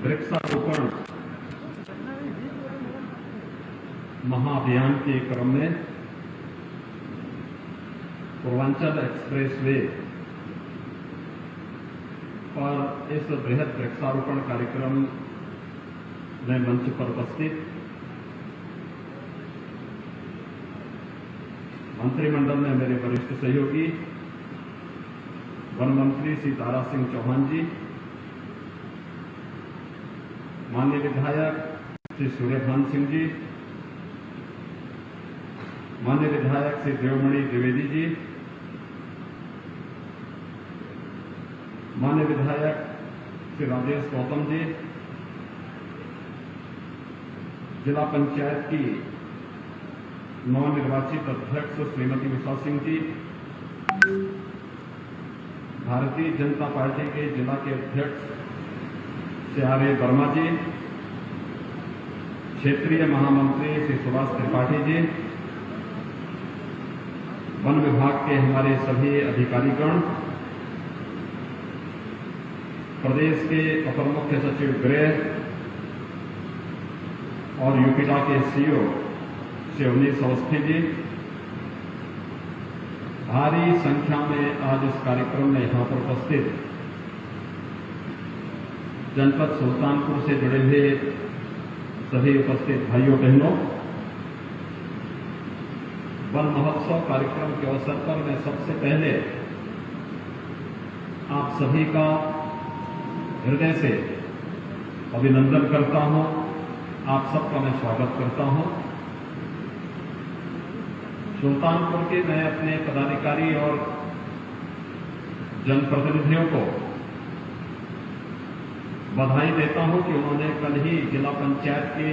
वृक्षारोपण महाअभियान के क्रम में पूर्वांचल एक्सप्रेसवे पर इस बृहद वृक्षारोपण कार्यक्रम में मंच पर उपस्थित मंत्रिमंडल में मेरे वरिष्ठ सहयोगी वन मंत्री श्री दारा सिंह चौहान जी, माननीय विधायक श्री सूर्यभान सिंह जी, माननीय विधायक श्री देवमणि द्विवेदी जी, माननीय विधायक श्री राजेश गौतम जी, जिला पंचायत की नवनिर्वाचित अध्यक्ष श्रीमती उषा सिंह जी, भारतीय जनता पार्टी के जिला के अध्यक्ष श्री आर.ए. वर्मा जी, क्षेत्रीय महामंत्री श्री सुभाष त्रिपाठी जी, वन विभाग के हमारे सभी अधिकारीगण, प्रदेश के अपर मुख्य सचिव गृह और यूपीडा के सीईओ श्री अवनीश अवस्थी जी, भारी संख्या में आज इस कार्यक्रम में यहां पर उपस्थित जनपद सुल्तानपुर से जुड़े हुए सभी उपस्थित भाइयों बहनों, वन महोत्सव कार्यक्रम के अवसर पर मैं सबसे पहले आप सभी का हृदय से अभिनंदन करता हूं, आप सबका मैं स्वागत करता हूं। सुल्तानपुर के मैं अपने पदाधिकारी और जनप्रतिनिधियों को बधाई देता हूं कि उन्होंने कल ही जिला पंचायत के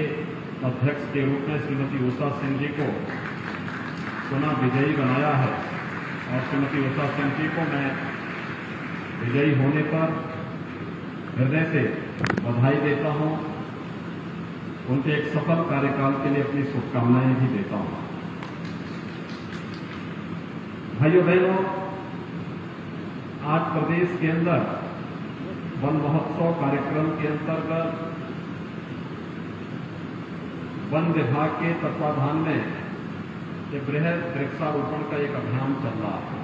अध्यक्ष के रूप में श्रीमती उषा सिंह जी को पुनः विजयी बनाया है और श्रीमती उषा सिंह जी को मैं विजयी होने पर हृदय से बधाई देता हूं, उनके एक सफल कार्यकाल के लिए अपनी शुभकामनाएं भी देता हूं। भाइयों बहनों, आज प्रदेश के अंदर वन महोत्सव कार्यक्रम के अंतर्गत वन विभाग के तत्वाधान में एक बृहद वृक्षारोपण का एक अभियान चल रहा है।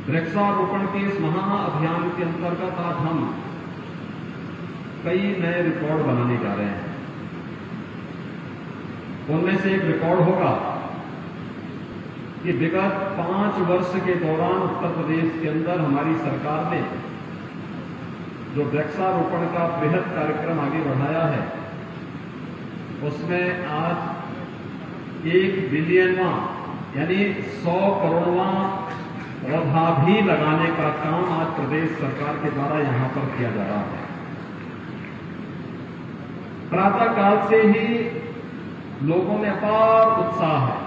वृक्षारोपण के इस महाअभियान के अंतर्गत आज हम कई नए रिकॉर्ड बनाने जा रहे हैं। उनमें से एक रिकॉर्ड होगा कि विगत 5 वर्ष के दौरान उत्तर प्रदेश के अंदर हमारी सरकार ने जो वृक्षारोपण का बृहद कार्यक्रम आगे बढ़ाया है, उसमें आज 1 बिलियनवां यानी 100 करोड़वां पौधा भी लगाने का काम आज प्रदेश सरकार के द्वारा यहां पर किया जा रहा है। प्रातः काल से ही लोगों में अपार उत्साह है।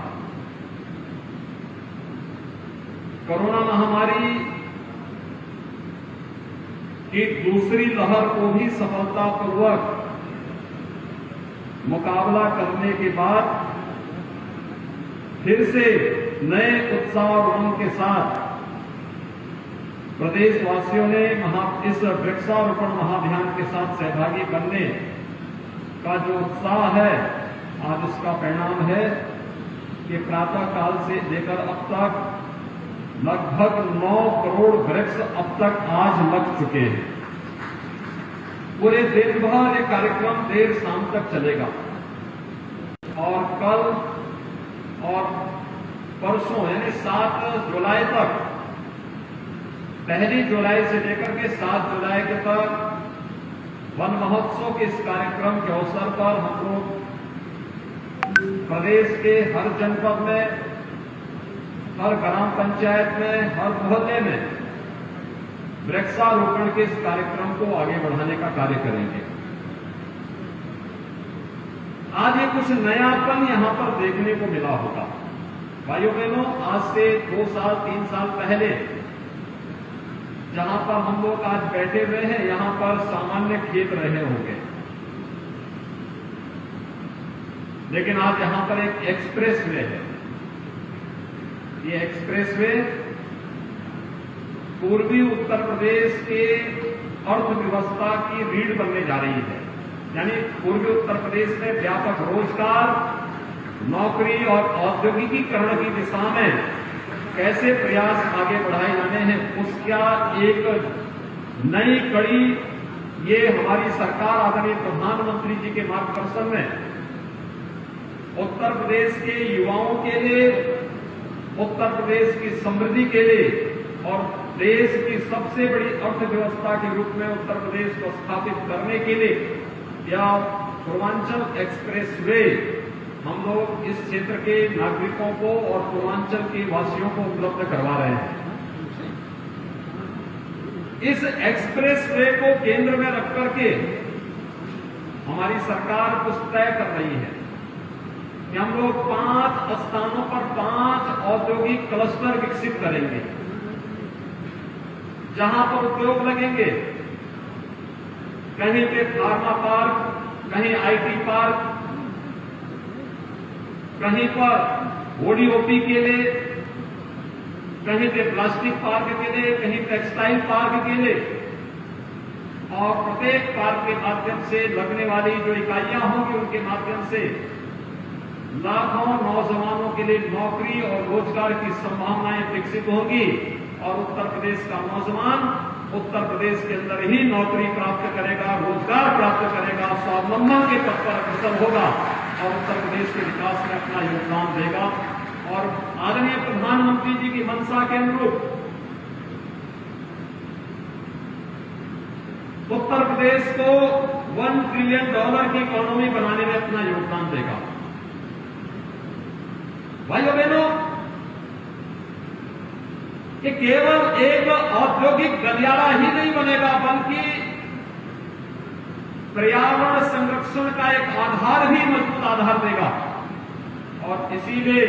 कोरोना महामारी की दूसरी लहर को भी सफलतापूर्वक मुकाबला करने के बाद फिर से नए उत्साह और उमंग के साथ प्रदेशवासियों ने इस वृक्षारोपण महाअभियान के साथ सहभागी बनने का जो उत्साह है, आज इसका परिणाम है कि प्रातः काल से लेकर अब तक लगभग 9 करोड़ वृक्ष अब तक आज लग चुके हैं। पूरे दिन भर ये कार्यक्रम देर शाम तक चलेगा और कल और परसों यानी 7 जुलाई तक, 1 जुलाई से लेकर के 7 जुलाई के तक वन महोत्सव के इस कार्यक्रम के अवसर पर हम लोग प्रदेश के हर जनपद में, हर ग्राम पंचायत में, हर मोहल्ले में वृक्षारोपण के इस कार्यक्रम को आगे बढ़ाने का कार्य करेंगे। आज ये कुछ नयापन यहां पर देखने को मिला होगा। भाइयों बहनों, आज से 2 साल 3 साल पहले जहां पर हम लोग आज बैठे हुए हैं, यहां पर सामान्य खेत रहे होंगे, लेकिन आज यहां पर एक एक्सप्रेसवे है। ये एक्सप्रेसवे पूर्वी उत्तर प्रदेश के अर्थव्यवस्था की रीढ़ बनने जा रही है। यानी पूर्वी उत्तर प्रदेश में व्यापक रोजगार, नौकरी और औद्योगिकीकरण की दिशा में कैसे प्रयास आगे बढ़ाए जाने हैं, उसका एक नई कड़ी ये हमारी सरकार आदरणीय प्रधानमंत्री जी के मार्गदर्शन में उत्तर प्रदेश के युवाओं के लिए, उत्तर प्रदेश की समृद्धि के लिए और देश की सबसे बड़ी अर्थव्यवस्था के रूप में उत्तर प्रदेश को स्थापित करने के लिए या पूर्वांचल एक्सप्रेस वे हम लोग इस क्षेत्र के नागरिकों को और पूर्वांचल के वासियों को उपलब्ध करवा रहे हैं। इस एक्सप्रेस वे को केंद्र में रख करके हमारी सरकार कुछ तय कर रही है कि हम लोग 5 स्थानों पर 5 औद्योगिक क्लस्टर विकसित करेंगे, जहां पर उद्योग लगेंगे। कहीं पे फार्मा पार्क, कहीं आईटी पार्क, कहीं पर ओडीओपी के लिए, कहीं पे प्लास्टिक पार्क के लिए, कहीं टेक्सटाइल पार्क के लिए, और प्रत्येक पार्क के माध्यम से लगने वाली जो इकाइयां होंगी उनके माध्यम से लाखों नौजवानों के लिए नौकरी और रोजगार की संभावनाएं विकसित होंगी और उत्तर प्रदेश का नौजवान उत्तर प्रदेश के अंदर ही नौकरी प्राप्त करेगा, रोजगार प्राप्त करेगा, स्वावलंबन के पथ पर अग्रसर होगा और उत्तर प्रदेश के विकास में अपना योगदान देगा। और आदरणीय प्रधानमंत्री जी की मंशा के अनुरूप उत्तर प्रदेश को $1 ट्रिलियन की इकोनॉमी बनाने में अपना योगदान देगा। भाइयों बहनों, ये केवल एक औद्योगिक गलियारा ही नहीं बनेगा, बल्कि पर्यावरण संरक्षण का एक आधार भी, मजबूत आधार देगा। और इसीलिए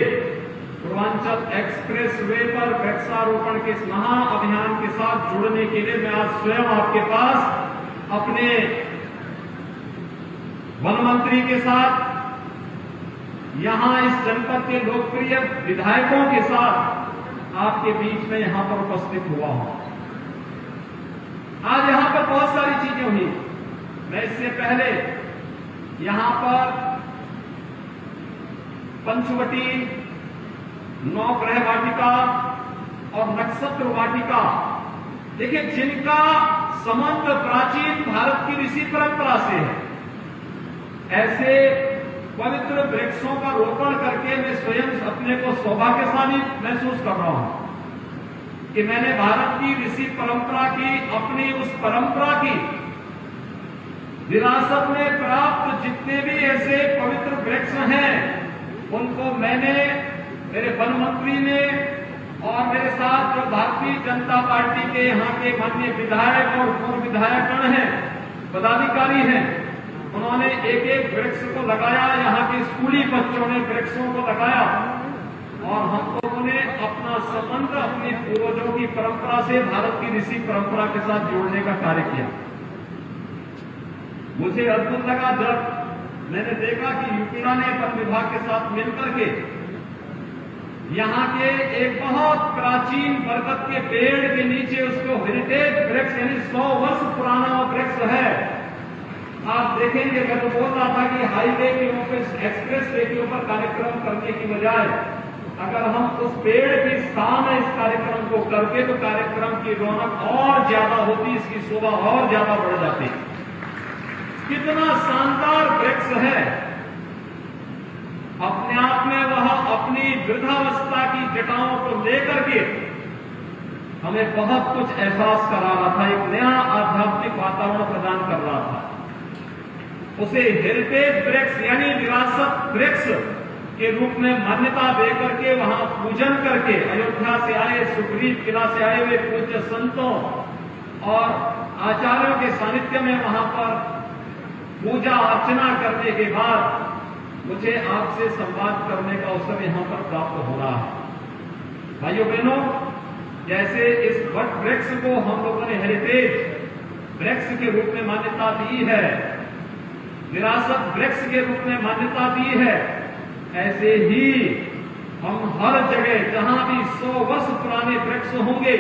पूर्वांचल एक्सप्रेस वे पर वृक्षारोपण के इस महाअभियान के साथ जुड़ने के लिए मैं आज स्वयं आपके पास अपने वन मंत्री के साथ, यहां इस जनपद के लोकप्रिय विधायकों के साथ आपके बीच में यहां पर उपस्थित हुआ हूं। आज यहां पर बहुत सारी चीजें हुई। मैं इससे पहले यहां पर पंचवटी, नवग्रह वाटिका और नक्षत्र वाटिका, देखिए जिनका संबंध प्राचीन भारत की ऋषि परंपरा से है, ऐसे पवित्र वृक्षों का रोपण करके मैं स्वयं अपने को सौभाग्यशाली महसूस कर रहा हूं कि मैंने भारत की ऋषि परंपरा की, अपनी उस परंपरा की विरासत में प्राप्त जितने भी ऐसे पवित्र वृक्ष हैं, उनको मैंने, मेरे वन मंत्री ने और मेरे साथ जो भारतीय जनता पार्टी के यहाँ के माननीय विधायक और पूर्व विधायकगण हैं, पदाधिकारी हैं, उन्होंने एक एक वृक्ष को लगाया। यहाँ के स्कूली बच्चों ने वृक्षों को लगाया और हम लोगों ने अपना संबंध अपनी पूर्वजों की परंपरा से, भारत की ऋषि परंपरा के साथ जोड़ने का कार्य किया। मुझे अद्भुत लगा जब मैंने देखा कि यूपीडा ने वन विभाग के साथ मिलकर के यहाँ के एक बहुत प्राचीन बरगद के पेड़ के नीचे उसको हेरिटेज वृक्ष, यानी 100 वर्ष पुराना वृक्ष है। आप देखेंगे, मैं तो बोल रहा था कि हाईवे के ऊपर, एक्सप्रेस वे के ऊपर कार्यक्रम करने की बजाय अगर हम उस पेड़ की स्थान है इस कार्यक्रम को करके, तो कार्यक्रम की रौनक और ज्यादा होती, इसकी शोभा और ज्यादा बढ़ जाती। कितना शानदार वृक्ष है, अपने आप में वह अपनी वृद्धावस्था की जटाओं को लेकर के हमें बहुत कुछ एहसास करा रहा था, एक नया आध्यात्मिक वातावरण प्रदान कर रहा था। उसे हेरिटेज वृक्ष यानी विरासत वृक्ष के रूप में मान्यता देकर के वहां पूजन करके, अयोध्या से आए, सुग्रीव किला से आए हुए पूज्य संतों और आचार्यों के सानिध्य में वहां पर पूजा अर्चना करने के बाद मुझे आपसे संवाद करने का अवसर यहां पर प्राप्त हो रहा है। भाइयों बहनों, जैसे इस वट वृक्ष को हम लोगों ने हेरिटेज वृक्ष के रूप में मान्यता दी है, विरासत वृक्ष के रूप में मान्यता दी है, ऐसे ही हम हर जगह जहां भी 100 वर्ष पुराने वृक्ष होंगे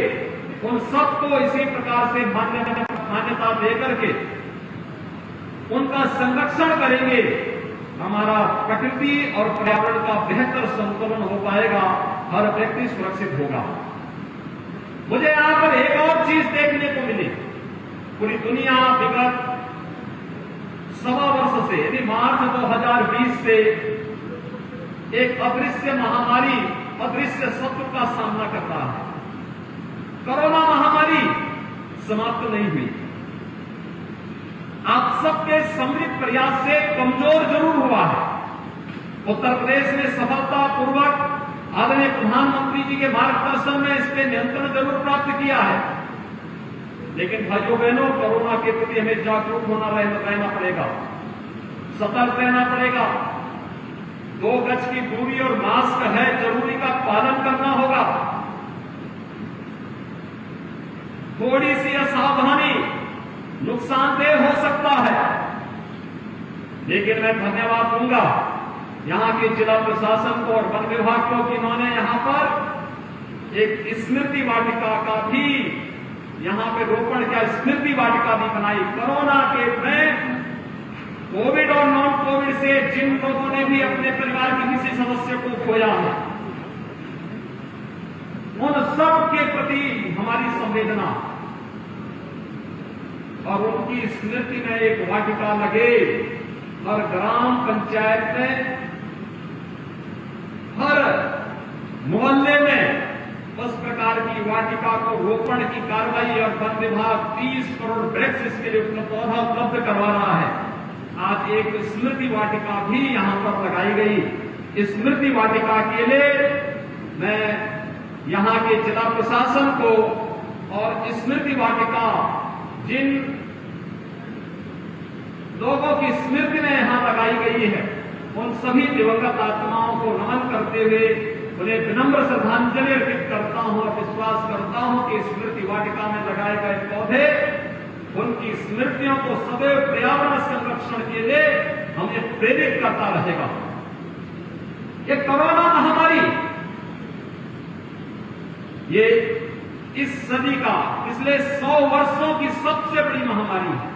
उन सबको इसी प्रकार से मान्यता देकर के उनका संरक्षण करेंगे, हमारा प्रकृति और पर्यावरण का बेहतर संतुलन हो पाएगा, हर व्यक्ति सुरक्षित होगा। मुझे यहां पर एक और चीज देखने को मिली। पूरी दुनिया विगत 1.25 वर्ष से, यानी मार्च 2020 से एक अदृश्य महामारी, अदृश्य शत्रु का सामना कर रहा है। कोरोना महामारी समाप्त नहीं हुई, आप सबके सम्मिलित प्रयास से कमजोर जरूर हुआ है। उत्तर प्रदेश ने सफलतापूर्वक आदरणीय प्रधानमंत्री जी के मार्गदर्शन में इस पे नियंत्रण जरूर प्राप्त किया है, लेकिन भाइयों बहनों, कोरोना के प्रति हमें जागरूक रहना पड़ेगा, सतर्क रहना पड़ेगा। 2 गज की दूरी और मास्क है जरूरी का पालन करना होगा। थोड़ी सी असावधानी नुकसानदेह हो सकता है, लेकिन मैं धन्यवाद दूंगा यहां के जिला प्रशासन को और वन विभाग को कि इन्होंने यहां पर एक स्मृति वाटिका का भी यहां पे रोपण किया, स्मृति वाटिका भी बनाई। कोरोना के में कोविड और नॉन कोविड से जिन लोगों ने भी अपने परिवार के किसी सदस्य को खोया है, उन सब के प्रति हमारी संवेदना और उनकी स्मृति में एक वाटिका लगे। हर ग्राम पंचायत में, हर मोहल्ले में उस प्रकार की वाटिका को रोपण की कार्रवाई, और वन विभाग 30 करोड़ वृक्ष इसके लिए पौधा उपलब्ध करवा रहा है। आज एक स्मृति वाटिका भी यहां पर लगाई गई। स्मृति वाटिका के लिए मैं यहां के जिला प्रशासन को और स्मृति वाटिका जिन लोगों की स्मृति में यहां लगाई गई है, उन सभी दिवंगत आत्माओं को नमन करते हुए उन्हें विनम्र श्रद्धांजलि अर्पित करता हूं और विश्वास करता हूं कि स्मृति वाटिका में लगाए गए पौधे उनकी स्मृतियों को सदैव पर्यावरण संरक्षण के लिए हमें प्रेरित करता रहेगा। ये कोरोना महामारी, ये इस सदी का पिछले 100 वर्षों की सबसे बड़ी महामारी है,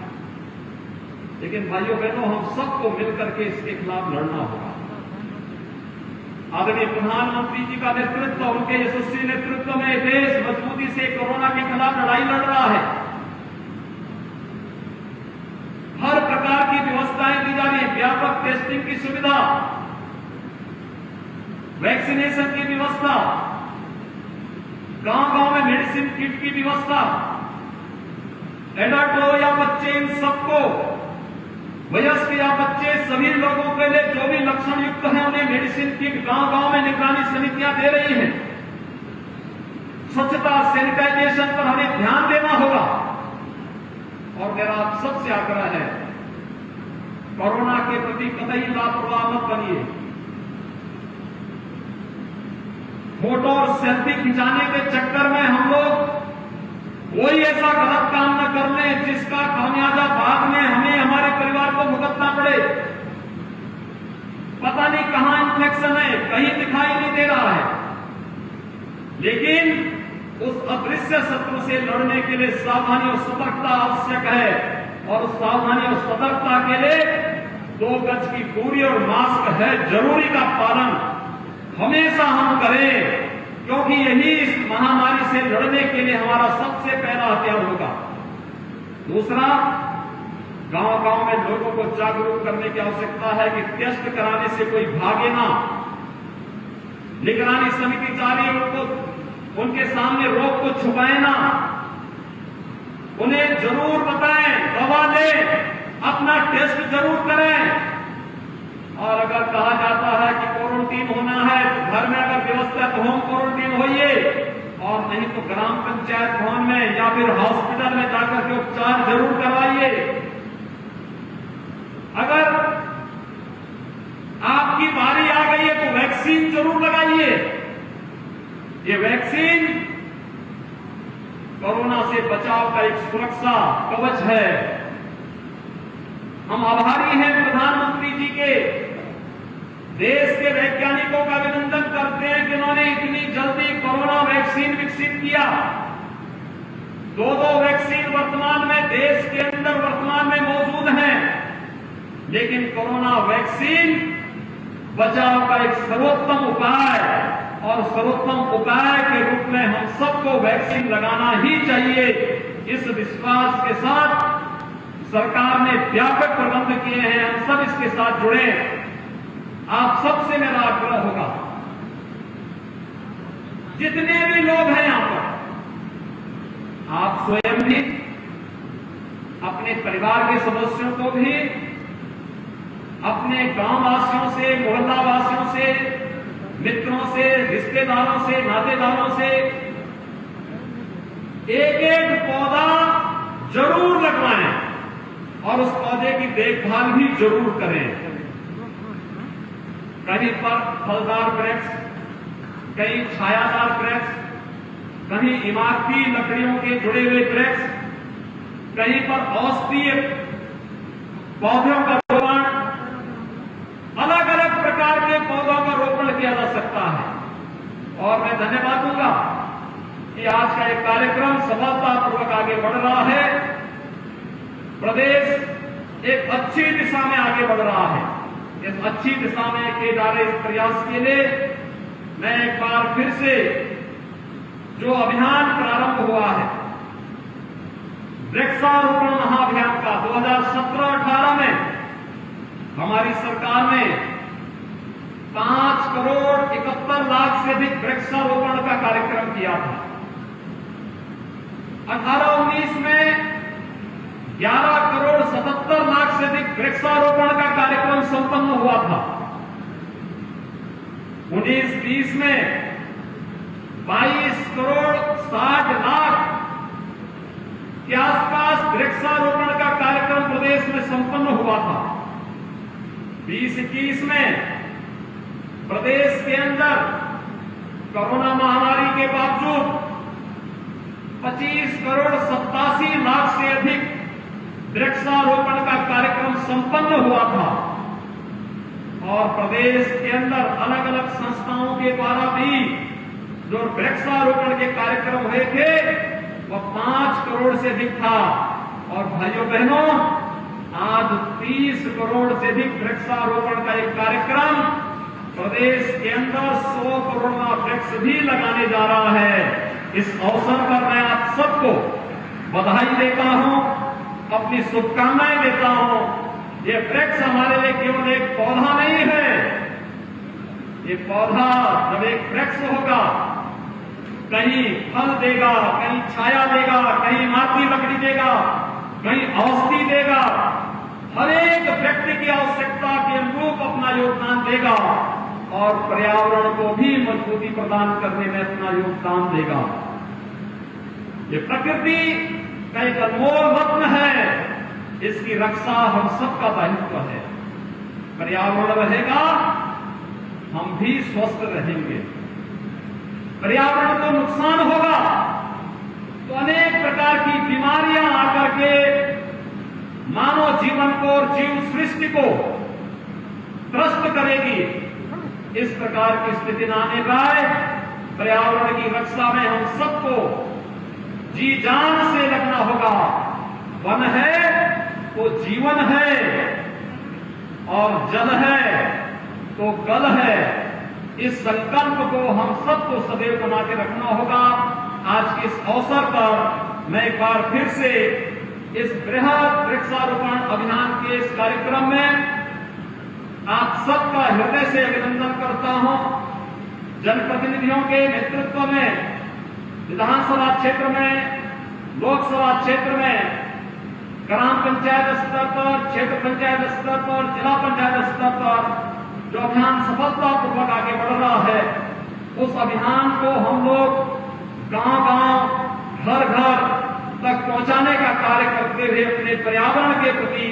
लेकिन भाइयों बहनों, हम सबको मिलकर के इसके खिलाफ लड़ना होगा। आदरणीय प्रधानमंत्री जी का नेतृत्व, उनके यशस्वी नेतृत्व में देश मजबूती से कोरोना के खिलाफ लड़ाई लड़ रहा है। हर प्रकार की व्यवस्थाएं दी जा रही है, व्यापक टेस्टिंग की सुविधा, वैक्सीनेशन की व्यवस्था, गांव-गांव में मेडिसिन किट की व्यवस्था, एडल्ट हो या बच्चे, इन सबको, वयस्क या बच्चे, सभी लोगों के लिए जो भी लक्षण युक्त है उन्हें मेडिसिन किट गांव-गांव में निगरानी समितियां दे रही हैं। स्वच्छता, सैनिटाइजेशन पर हमें ध्यान देना होगा। और मेरा आप सबसे आग्रह है, कोरोना के प्रति कतई लापरवाह मत बनिए। फोटो और सेल्फी खिंचाने के चक्कर में हम लोग कोई ऐसा गलत काम न कर लें जिसका खामियाजा बाद में हमें, हमारे परिवार को भुगतना पड़े। पता नहीं कहां इन्फेक्शन है, कहीं दिखाई नहीं दे रहा है, लेकिन उस अदृश्य शत्रु से लड़ने के लिए सावधानी और सतर्कता आवश्यक है। और उस सावधानी और सतर्कता के लिए 2 गज की दूरी और मास्क है जरूरी का पालन हमेशा हम करें, क्योंकि यही इस महामारी से लड़ने के लिए हमारा सबसे पहला हथियार होगा। दूसरा, गांव-गांव में लोगों को जागरूक करने की आवश्यकता है कि टेस्ट कराने से कोई भागे ना। निगरानी समिति जारी है, उनके सामने रोग को छुपाए ना, उन्हें जरूर बताएं, दवा लें, अपना टेस्ट जरूर करें। और अगर कहा जाता है कि क्वारंटीन होना है तो घर में अगर व्यवस्था तो होम क्वारंटीन होइए, और नहीं तो ग्राम पंचायत भवन में या फिर हॉस्पिटल में जाकर के उपचार जरूर करवाइए। अगर आपकी बारी आ गई है तो वैक्सीन जरूर लगाइए। ये वैक्सीन कोरोना से बचाव का एक सुरक्षा कवच है। हम आभारी हैं प्रधानमंत्री जी के, देश के वैज्ञानिकों का अभिनंदन करते हैं कि उन्होंने इतनी जल्दी कोरोना वैक्सीन विकसित किया। दो वैक्सीन वर्तमान में देश के अंदर वर्तमान में मौजूद हैं, लेकिन कोरोना वैक्सीन बचाव का एक सर्वोत्तम उपाय और सर्वोत्तम उपाय के रूप में हम सबको वैक्सीन लगाना ही चाहिए। इस विश्वास के साथ सरकार ने व्यापक प्रबंध किए हैं, हम सब इसके साथ जुड़े। आप सबसे मेरा आग्रह होगा, जितने भी लोग हैं यहां पर, आप स्वयं भी, अपने परिवार के सदस्यों को भी, अपने गांव वासियों से, मोहल्ला वासियों से, मित्रों से, रिश्तेदारों से, नातेदारों से एक एक पौधा जरूर लगवाएं और उस पौधे की देखभाल भी जरूर करें। कहीं पर फलदार वृक्ष, कहीं छायादार वृक्ष, कहीं इमारती लकड़ियों के जुड़े हुए वृक्ष, कहीं पर औषधीय पौधों का रोपण, अलग अलग प्रकार के पौधों का रोपण किया जा सकता है। और मैं धन्यवाद दूंगा कि आज का एक कार्यक्रम सफलतापूर्वक आगे बढ़ रहा है। प्रदेश एक अच्छी दिशा में आगे बढ़ रहा है। इस अच्छी दिशा में किए जा रहे इस प्रयास के लिए मैं एक बार फिर से जो अभियान प्रारंभ हुआ है, वृक्षारोपण महाअभियान का 2017-18 में हमारी सरकार ने 5 करोड़ 71 लाख से अधिक वृक्षारोपण का कार्यक्रम किया था। 18-19 में 11 करोड़ 77 लाख से अधिक वृक्षारोपण का कार्यक्रम संपन्न हुआ था। 19-20 में 22 करोड़ 60 लाख के आसपास वृक्षारोपण का कार्यक्रम प्रदेश में संपन्न हुआ था। 20-21 में प्रदेश के अंदर कोरोना महामारी के बावजूद 25 करोड़ 87 लाख से अधिक वृक्षारोपण का कार्यक्रम संपन्न हुआ था। और प्रदेश के अंदर अलग अलग संस्थाओं के द्वारा भी जो वृक्षारोपण के कार्यक्रम हुए थे वह 5 करोड़ से अधिक था। और भाइयों बहनों, आज 30 करोड़ से अधिक वृक्षारोपण का एक कार्यक्रम प्रदेश के अंदर 100 करोड़ का वृक्ष भी लगाने जा रहा है। इस अवसर पर मैं आप सबको बधाई देता हूं, अपनी शुभकामनाएं देता हूं। ये वृक्ष हमारे लिए केवल एक पौधा नहीं है। ये पौधा जब एक वृक्ष होगा, कहीं फल देगा, कहीं छाया देगा, कहीं इमारती लकड़ी देगा, कहीं औषधि देगा, हर एक व्यक्ति की आवश्यकता के अनुरूप अपना योगदान देगा और पर्यावरण को भी मजबूती प्रदान करने में अपना योगदान देगा। ये प्रकृति का एक अनमोल रत्न है, इसकी रक्षा हम सबका दायित्व है। पर्यावरण रहेगा, हम भी स्वस्थ रहेंगे। पर्यावरण को नुकसान होगा तो अनेक प्रकार की बीमारियां आकर के मानव जीवन को और जीव सृष्टि को त्रस्त करेगी। इस प्रकार की स्थिति न आने पाए, पर्यावरण की रक्षा में हम सबको जी जान से लगना होगा। वन है तो जीवन है और जल है तो गल है। इस संकल्प को हम सबको सदैव बना के रखना होगा। आज के इस अवसर पर मैं एक बार फिर से इस बृहद वृक्षारोपण अभियान के इस कार्यक्रम में आप सबका हृदय से अभिनंदन करता हूं। जनप्रतिनिधियों के नेतृत्व में विधानसभा क्षेत्र में, लोकसभा क्षेत्र में, ग्राम पंचायत स्तर पर, क्षेत्र पंचायत स्तर पर, जिला पंचायत स्तर पर जो अभियान सफलतापूर्वक आगे बढ़ रहा है, उस अभियान को हम लोग गांव-गांव, घर-घर तक पहुंचाने का कार्य करते हुए अपने पर्यावरण के प्रति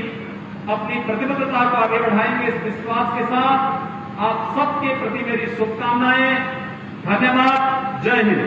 अपनी प्रतिबद्धता को आगे बढ़ाएंगे। इस विश्वास के साथ आप सबके प्रति मेरी शुभकामनाएं। धन्यवाद। जय हिंद।